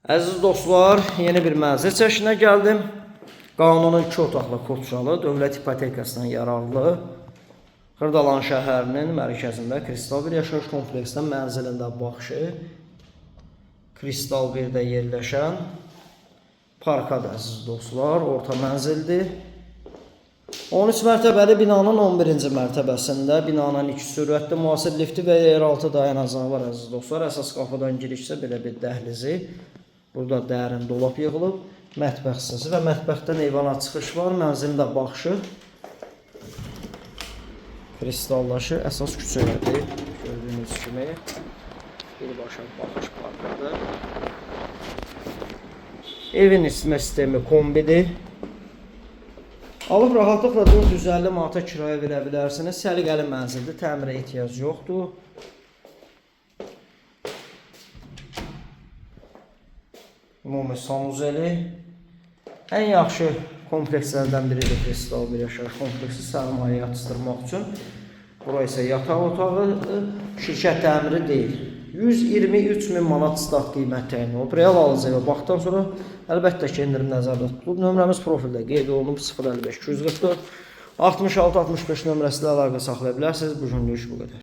Əziz dostlar, yeni bir mənzil çəkişinə gəldim. Qanunun 2 otaqlı Koçralı dövlət ipotekasından yararlı Xırdalan şəhərinin mərkəzində Kristal bir yaşayış kompleksində mənzilində baxışı Kristal 1-də yerləşən parkadır əziz dostlar, orta mənzildir. 13 mərtəbəli binanın 11-ci mərtəbəsində binanın 2 sürətli müasir lifti və yeraltı dayanacağı var əziz dostlar. Əsas qapıdan girişsə belə bir dəhlizi. Burada dərin dolap yığılıb, mətbəx hissəsi və mətbəxdən eyvana çıxış var. Mənzilin də baxışı kristallaşır, əsas küçələrdir. Gördüyünüz kimi birbaşa baxış parkadır. Evin isitmə sistemi kombidir. Alıb rahatlıqla 450 manata kirayə verə bilərsiniz. Səliqəli mənzildir, təmirə ehtiyac yoxdur. Ümumi sanuzeli. Ən yaxşı komplekslərdən biridir Kristal bir yaşayış kompleksi sərmayə yatıstırmaq üçün. Bura isə yataq otağıdır, şirkət təmiri deyil. 123.000 manat start qiymət təyin olub. Real alıcıya baxdıqdan sonra əlbəttə ki, endirim nəzərdə tutulub. Nömrəmiz profildə qeyd olunub 055 244 66 65 nömrəsində əlaqə saxlaya bilərsiniz. Bu günlük bu qədər.